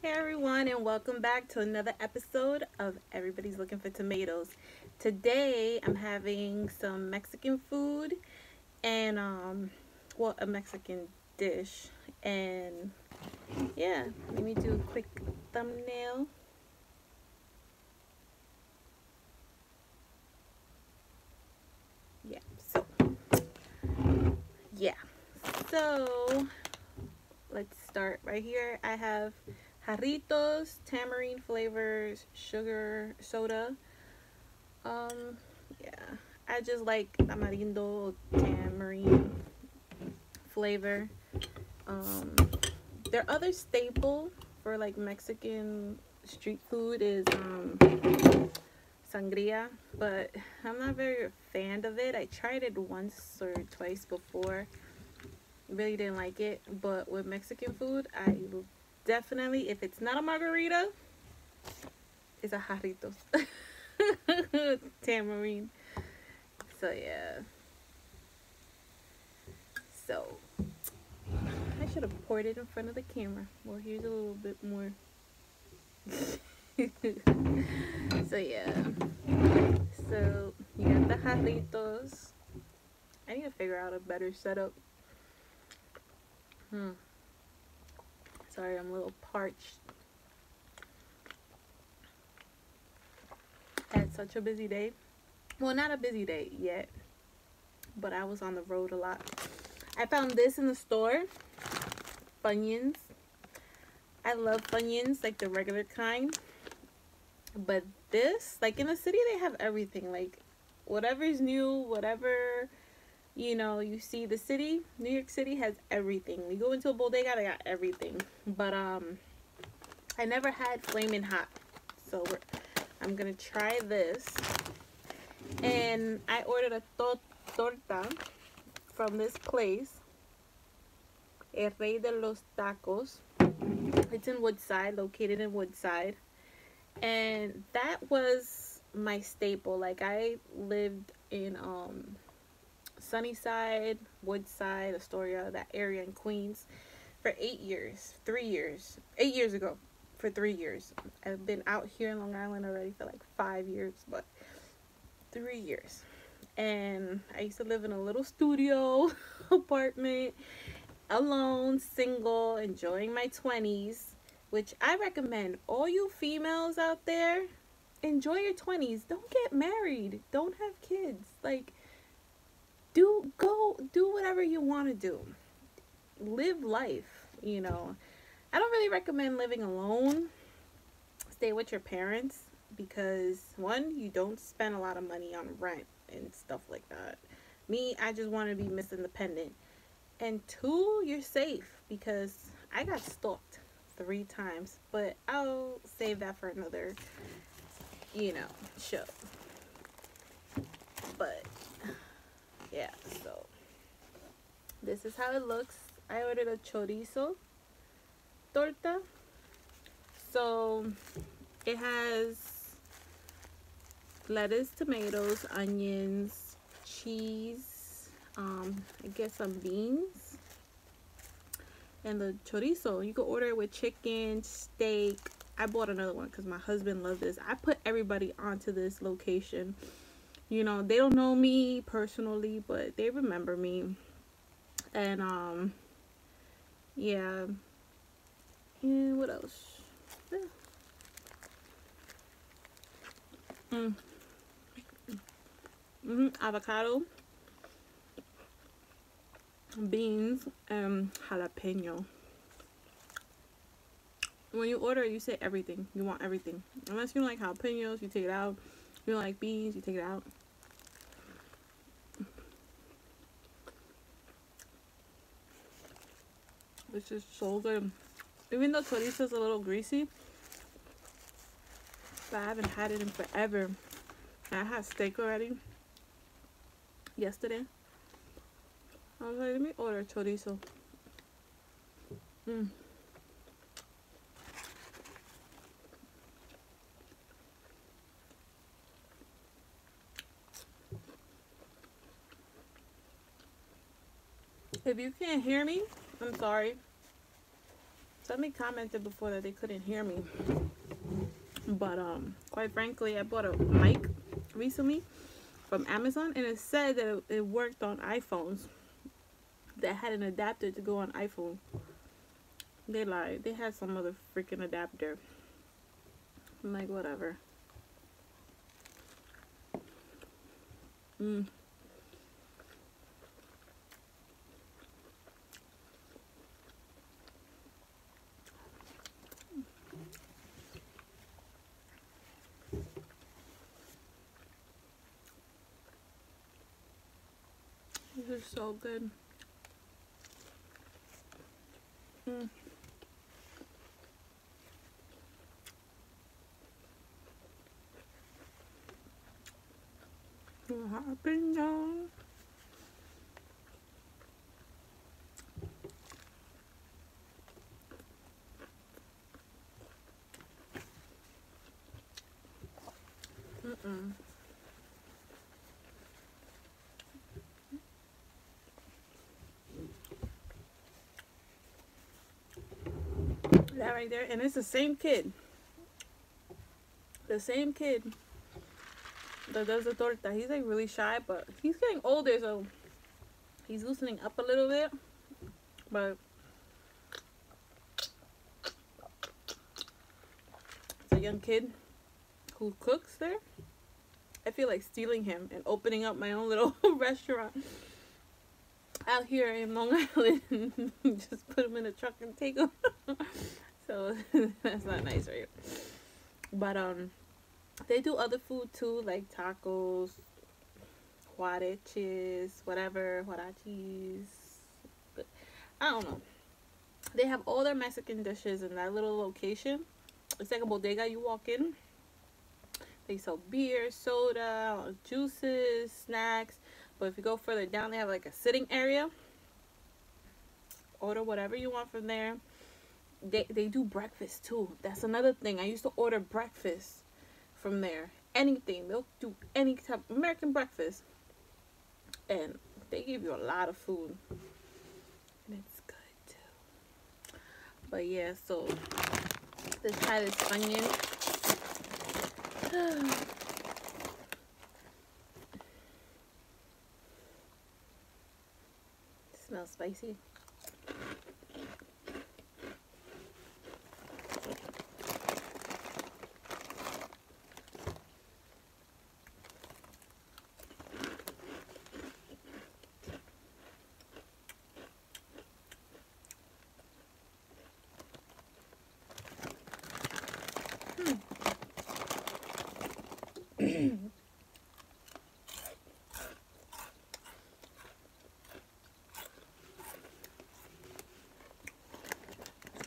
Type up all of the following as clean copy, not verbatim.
Hey everyone, and welcome back to another episode of Everybody's Looking for Tomatoes. Today I'm having some Mexican food and a Mexican dish. And yeah, let me do a quick thumbnail. Yeah. So let's start right here. I have jarritos, tamarind flavors, sugar, soda. Yeah, I just like tamarindo, tamarind flavor. Um, their other staple for like Mexican street food is sangria, but I'm not very a fan of it. I tried it once or twice before. Really didn't like it, but with Mexican food, I definitely, if it's not a margarita, it's a jarritos. Tamarind. So yeah. So I should have poured it in front of the camera. Well, here's a little bit more. So yeah. So you got the jarritos. I need to figure out a better setup. Sorry, I'm a little parched. I had such a busy day. Well, not a busy day yet, but I was on the road a lot. I found this in the store. Funyuns. I love Funyuns, like the regular kind. But this, like in the city, they have everything. Like whatever's new, whatever, you see the city. New York City has everything. You go into a bodega, they got everything. But I never had Flamin' Hot. So I'm going to try this. And I ordered a torta from this place. El Rey de los Tacos. It's in Woodside, located in Woodside. And that was my staple. Like I lived in Sunnyside, Woodside, Astoria, that area in Queens for 8 years. 8 years ago for 3 years. I've been out here in Long Island already for like 5 years, but 3 years. And I used to live in a little studio apartment, alone, single, enjoying my 20s, which I recommend all you females out there, enjoy your 20s. Don't get married. Don't have kids. Like, do whatever you want to do. Live life, I don't really recommend living alone. Stay with your parents because, one, you don't spend a lot of money on rent and stuff like that. Me, I just want to be Miss Independent. And two, you're safe because I got stalked 3 times, but I'll save that for another, show. But yeah, so this is how it looks. I ordered a chorizo torta. So it has lettuce, tomatoes, onions, cheese, I guess some beans, and the chorizo. You can order it with chicken, steak. I bought another one because my husband loved this. I put everybody onto this location. They don't know me personally, but they remember me. And yeah. And what else? Avocado, beans, and jalapeno. When you order, you say everything. You want everything. Unless you don't like jalapenos, you take it out. You don't like beans, you take it out. It's just so good. Even though chorizo is a little greasy, but I haven't had it in forever. I had steak already yesterday. I was like, let me order chorizo. If you can't hear me, I'm sorry. Somebody commented before that they couldn't hear me. But quite frankly, I bought a mic recently from Amazon, and it said that it worked on iPhones that had an adapter to go on iPhone. They lied. They had some other freaking adapter. I'm like, whatever. This is so good. Jalapeno. That right there, and it's the same kid. The same kid that does the torta. He's like really shy, but he's getting older, so he's loosening up a little bit. But it's a young kid who cooks there. I feel like stealing him and opening up my own little restaurant out here in Long Island. Just put him in a truck and take him. So that's not nice, right? But they do other food too, like tacos, huaraches, whatever, huarachis. But I don't know. They have all their Mexican dishes in that little location. It's like a bodega. You walk in. They sell beer, soda, juices, snacks. But if you go further down, they have like a sitting area. Order whatever you want from there. They do breakfast too. That's another thing. I used to order breakfast from there. Anything. They'll do any type of American breakfast. And they give you a lot of food. And it's good too. But yeah, so let's try this onion. Smells spicy.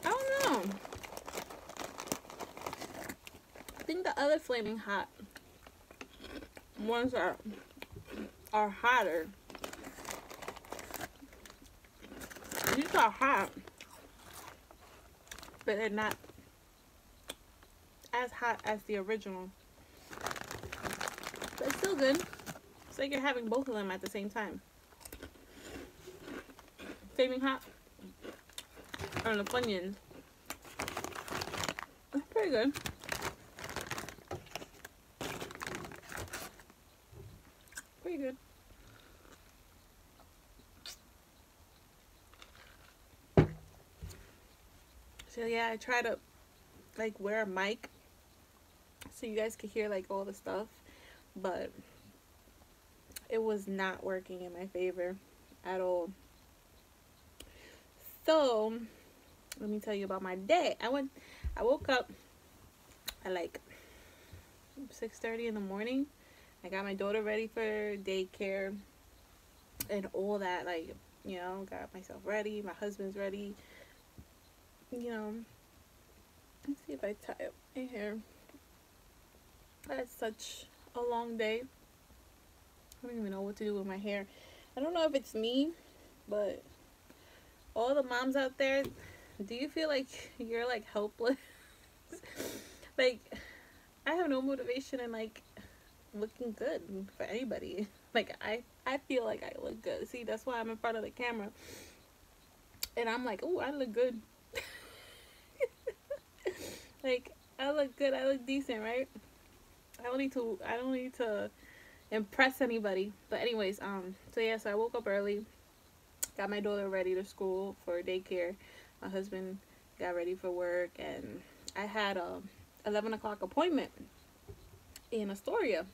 I don't know. I think the other flaming hot ones are hotter. These are hot, but they're not as hot as the original. But it's still good. It's like you're having both of them at the same time. Flaming hot and the Funyuns. It's pretty good. Pretty good. So yeah, I try to like wear a mic so you guys could hear like all the stuff, but it was not working in my favor at all. So let me tell you about my day. I woke up at like 6:30 in the morning. I got my daughter ready for daycare and all that, like, you know, got myself ready, my husband's ready, you know. Let's see if I tie up my hair. I had such a long day. I don't even know what to do with my hair. I don't know if it's me, but all the moms out there, do you feel like you're like helpless? Like, I have no motivation in like looking good for anybody. Like, I feel like I look good. See, that's why I'm in front of the camera and I'm like, oh, I look good. Like, I look good, I look decent, right? I don't need to impress anybody. But anyways, so yeah, so I woke up early, got my daughter ready to school for daycare. My husband got ready for work, and I had a 11 o'clock appointment in Astoria,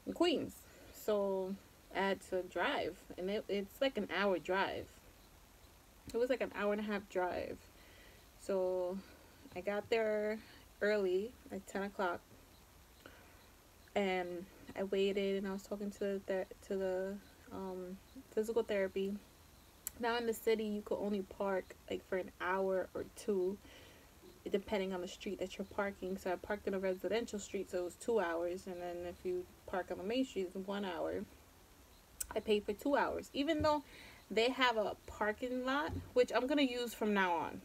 in Queens. So I had to drive, and it's like an hour drive. It was like an hour and a half drive. So I got there early at 10 o'clock, and I waited, and I was talking to the physical therapy. Now in the city, you could only park like for an hour or two, depending on the street that you're parking. So I parked in a residential street, so it was 2 hours, and then if you park on the main street, it's 1 hour. I paid for 2 hours, even though they have a parking lot, which I'm gonna use from now on,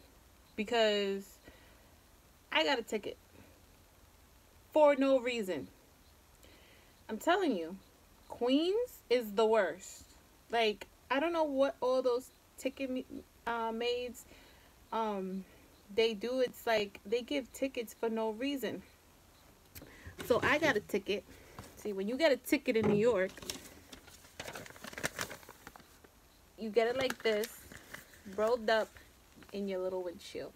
because I got a ticket for no reason. I'm telling you, Queens is the worst. Like, I don't know what all those ticket maids they do. It's like they give tickets for no reason. So I got a ticket. See, when you get a ticket in New York, you get it like this, rolled up in your little windshield.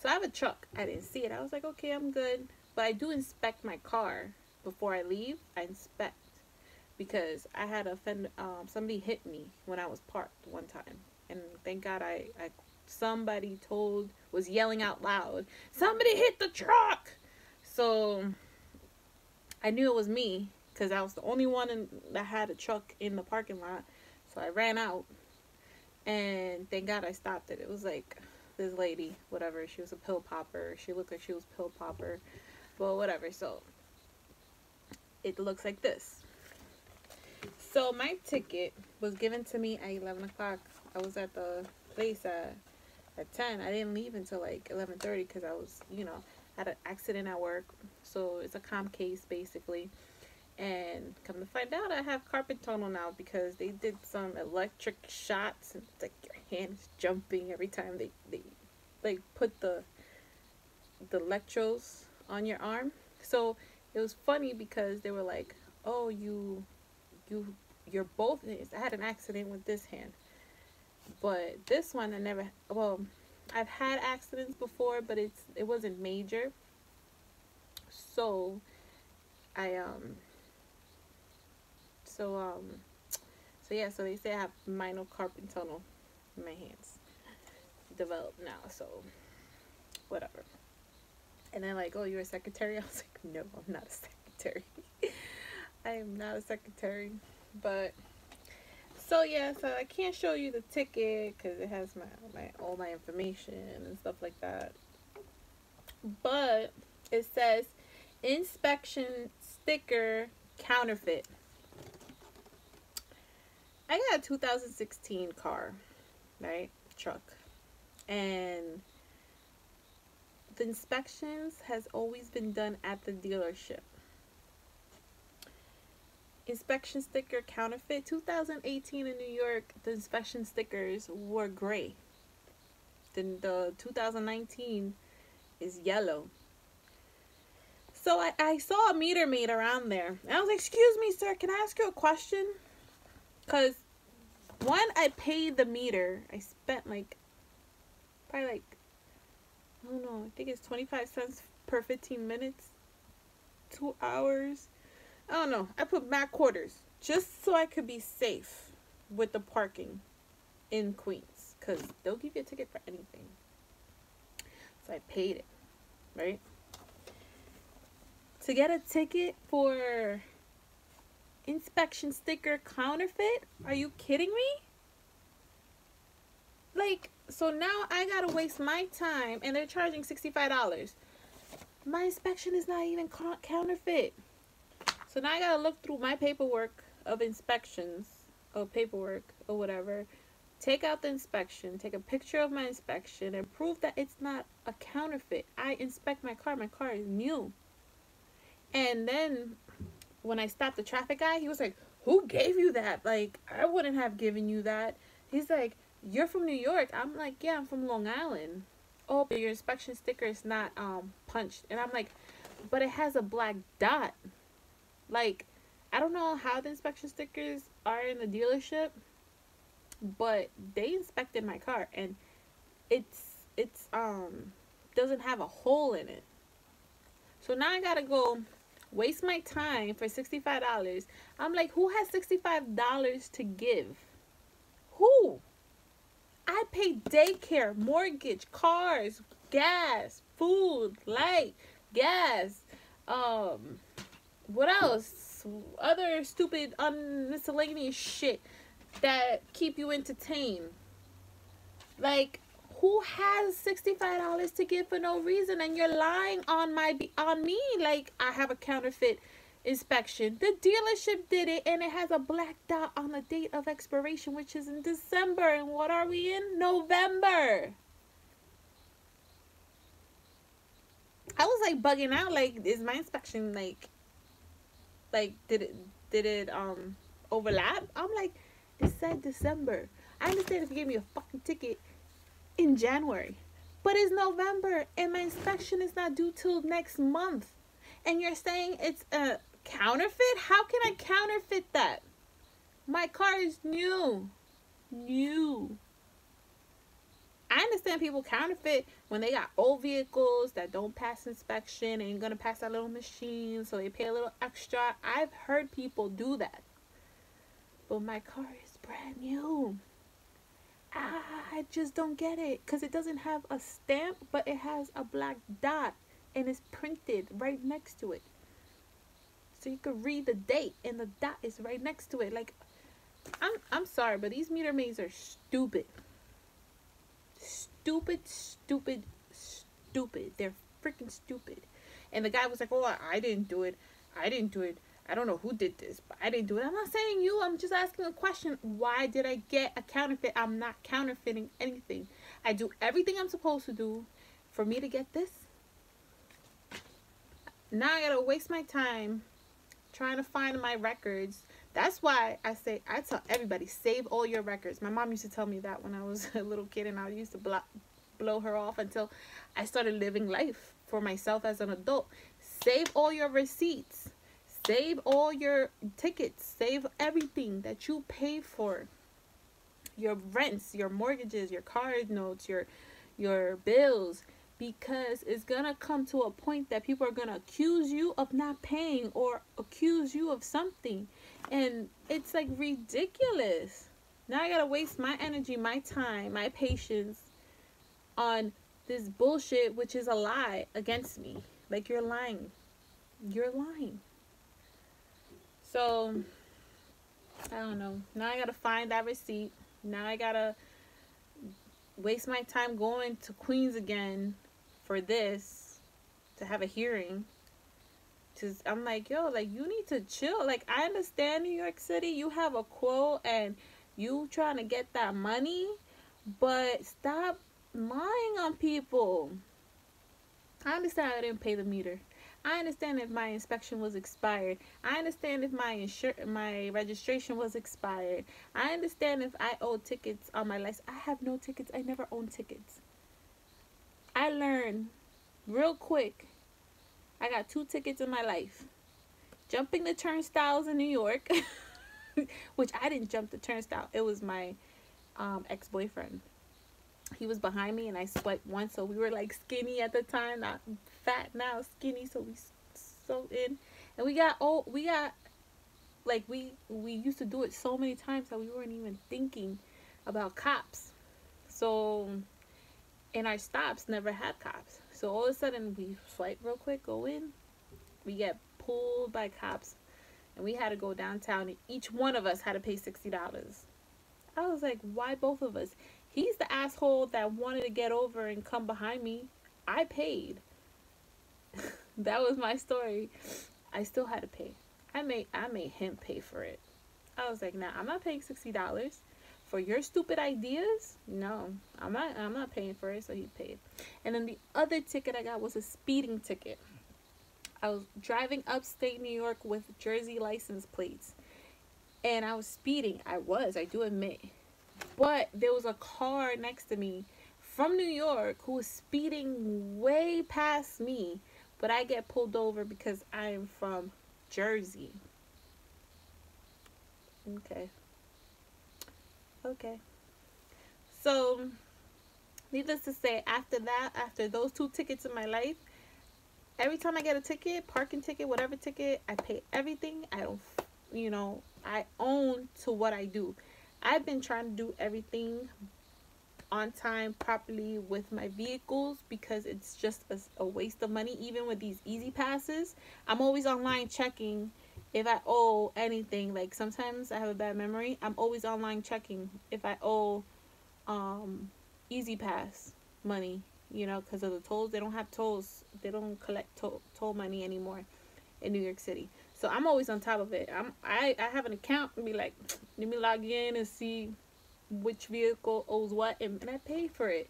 So I have a truck. I didn't see it. I was like, okay, I'm good. But I do inspect my car before I leave. I inspect, because I had somebody hit me when I was parked one time, and thank God somebody was yelling out loud, somebody hit the truck. So I knew it was me, because I was the only one that had a truck in the parking lot. So I ran out, and thank God I stopped it. It was like this lady, whatever, she was a pill popper. She looked like she was a pill popper, but whatever. So it looks like this. So my ticket was given to me at 11 o'clock. I was at the place at 10. I didn't leave until like 11:30, because I was, had an accident at work. So it's a comp case, basically. And come to find out, I have carpal tunnel now, because they did some electric shots, and it's like your hand is jumping every time they like put the electrodes on your arm. So it was funny, because they were like, oh, you're both. I had an accident with this hand, but this one I've had accidents before, but it wasn't major. So so they say I have minor carpal tunnel in my hands developed now, so whatever. And they're like, oh, you're a secretary? I was like, no, I'm not a secretary. I am not a secretary. But so yeah, so I can't show you the ticket, because it has all my information and stuff like that. But it says inspection sticker counterfeit. I got a 2016 car, right? Truck. And the inspections has always been done at the dealership. Inspection sticker counterfeit. 2018 in New York, the inspection stickers were gray. Then the 2019 is yellow. So I saw a meter maid around there. And I was like, excuse me, sir, can I ask you a question? Because, one, I paid the meter. I spent probably I don't know, I think it's 25 cents per 15 minutes. 2 hours. I don't know. I put back quarters just so I could be safe with the parking in Queens, because they'll give you a ticket for anything. So I paid it, right? To get a ticket for inspection sticker counterfeit? Are you kidding me? Like, so now I gotta waste my time, and they're charging $65. My inspection is not even counterfeit. So now I gotta look through my paperwork of inspections, or paperwork, or whatever, take out the inspection, take a picture of my inspection, and prove that it's not a counterfeit. I inspect my car is new. And then when I stopped the traffic guy, he was like, who gave you that? Like, I wouldn't have given you that. He's like, you're from New York. I'm like, yeah, I'm from Long Island. oh, but your inspection sticker is not punched. And I'm like, but it has a black dot. Like, I don't know how the inspection stickers are in the dealership, but they inspected my car and it's doesn't have a hole in it. So now I gotta go waste my time for $65. I'm like, who has $65 to give? Who? I pay daycare, mortgage, cars, gas, food, light, gas, um, what else? Other stupid miscellaneous shit that keep you entertained. Like, who has $65 to give for no reason? And you're lying on me like I have a counterfeit inspection. The dealership did it, and it has a black dot on the date of expiration, which is in December. And what are we in? November. I was like bugging out. Like, is my inspection like did it overlap? I'm like, it said December. I understand if you gave me a fucking ticket in January, but it's November and my inspection is not due till next month, and you're saying it's a counterfeit? How can I counterfeit that? My car is new. I understand people counterfeit when they got old vehicles that don't pass inspection and ain't gonna pass that little machine, so they pay a little extra. I've heard people do that, but my car is brand new. I just don't get it, because it doesn't have a stamp, but it has a black dot and it's printed right next to it, so you could read the date and the dot is right next to it. Like, I'm sorry, but these meter maids are stupid. They're freaking stupid. And the guy was like, oh, I didn't do it. I don't know who did this, but I didn't do it. I'm not saying you. I'm just asking a question. Why did I get a counterfeit? I'm not counterfeiting anything. I do everything I'm supposed to do. For me to get this, now I gotta waste my time trying to find my records. That's why I tell everybody, save all your records. My mom used to tell me that when I was a little kid, and I used to blow her off until I started living life for myself as an adult. Save all your receipts. Save all your tickets. Save everything that you pay for. Your rents, your mortgages, your card notes, your bills. Because it's going to come to a point that people are going to accuse you of not paying or accuse you of something. And it's like ridiculous. Now I got to waste my energy, my time, my patience on this bullshit, which is a lie against me. Like, you're lying. You're lying. So, I don't know. Now I got to find that receipt. Now I got to waste my time going to Queens again for this, to have a hearing. I'm like, yo, like, you need to chill. Like, I understand New York City, you have a quote and you trying to get that money, but stop lying on people. I understand I didn't pay the meter. I understand if my inspection was expired. I understand if my registration was expired. I understand if I owe tickets on my license. I have no tickets. I never owned tickets. I learned real quick. I got 2 tickets in my life. Jumping the turnstiles in New York, which I didn't jump the turnstile. It was my ex-boyfriend. He was behind me and I swiped once, so we were like skinny at the time, not fat now, skinny, so we so in, and we got like we used to do it so many times that we weren't even thinking about cops. So, and our stops never had cops. So all of a sudden we swipe real quick, go in, we get pulled by cops, and we had to go downtown, and each one of us had to pay $60. I was like, why both of us? He's the asshole that wanted to get over and come behind me. I paid. That was my story. I still had to pay. I made him pay for it. I was like, nah, I'm not paying $60 for your stupid ideas. No, I'm not paying for it. So he paid. And then the other ticket I got was a speeding ticket. I was driving upstate New York with Jersey license plates, and I was speeding. I do admit. But there was a car next to me from New York who is speeding way past me, but I get pulled over because I am from Jersey. Okay. Okay. So, needless to say, after that, after those 2 tickets in my life, every time I get a ticket, parking ticket, whatever ticket, I pay everything. I don't, I own to what I do. I've been trying to do everything on time, properly with my vehicles, because it's just a waste of money. Even with these easy passes, I'm always online checking if I owe anything. Like, sometimes I have a bad memory. I'm always online checking if I owe easy pass money, because of the tolls. They don't have tolls. They don't collect toll money anymore in New York City. So I'm always on top of it. I have an account and be like, let me log in and see which vehicle owes what, and I pay for it.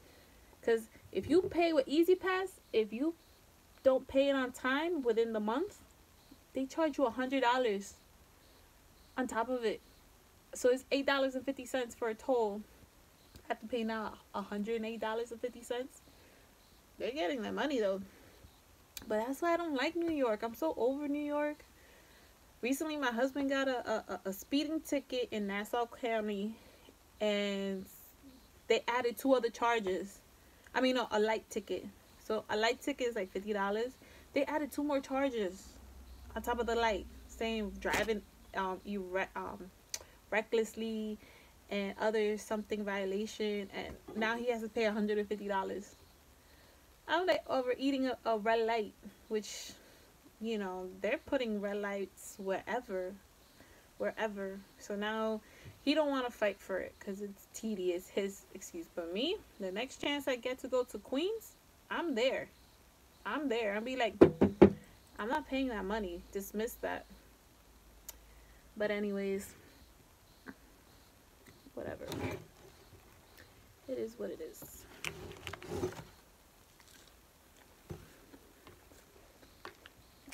Because if you pay with Easy Pass, if you don't pay it on time within the month, they charge you $100 on top of it. So it's $8.50 for a toll. I have to pay now $108.50. They're getting their money though. But that's why I don't like New York. I'm so over New York. Recently, my husband got a speeding ticket in Nassau County, and they added 2 other charges. I mean, no, a light ticket. So a light ticket is like $50. They added 2 more charges on top of the light, saying driving recklessly and other something violation, and now he has to pay $150. I'm like overeating a red light, which, they're putting red lights wherever. So now he don't want to fight for it because it's tedious, his excuse. But me, the next chance I get to go to Queens, I'm there. I'll be like, I'm not paying that money. Dismiss that. But anyways, whatever. It is what it is.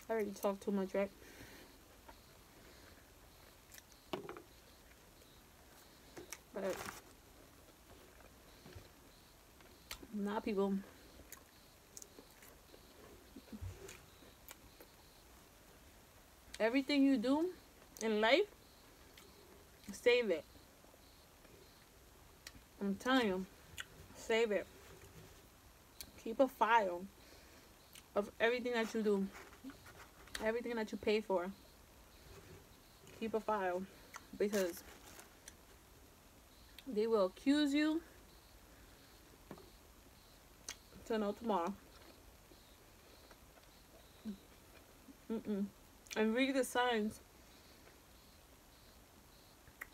I already talked too much, right? But now, people, everything you do in life, save it. I'm telling you, save it. Keep a file of everything that you do, everything that you pay for. Keep a file, because they will accuse you to no tomorrow. And read the signs.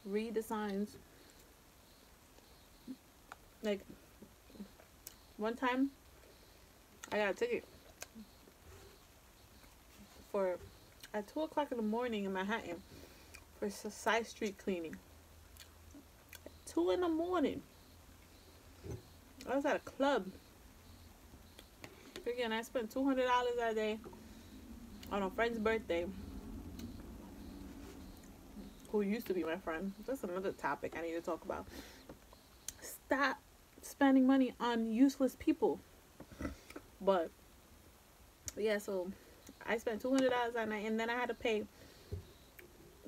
Read the signs. Like, one time, I got a ticket for at 2 o'clock in the morning in Manhattan for side street cleaning. 2 in the morning. I was at a club. Again, I spent $200 that day on a friend's birthday, who used to be my friend. That's another topic I need to talk about. Stop spending money on useless people. But yeah, so I spent $200 that night, and then I had to pay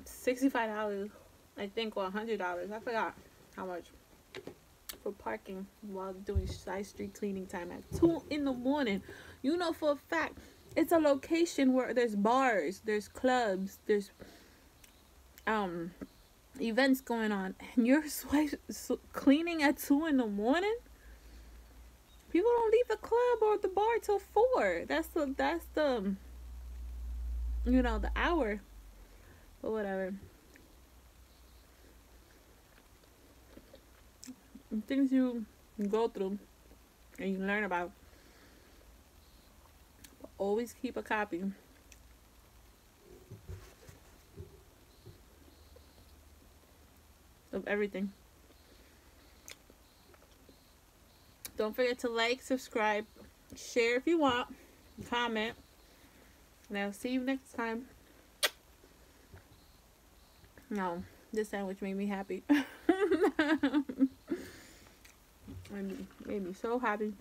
$65, I think, or $100. I forgot how much for parking while doing side street cleaning time at 2 in the morning. You know for a fact it's a location where there's bars, there's clubs, there's events going on, and you're cleaning at 2 in the morning. People don't leave the club or the bar till 4. That's the the hour. But whatever. Things you go through and you learn about. But always keep a copy of everything. Don't forget to like, subscribe, share if you want, comment, and I'll see you next time. No, this sandwich made me happy. Made me so happy.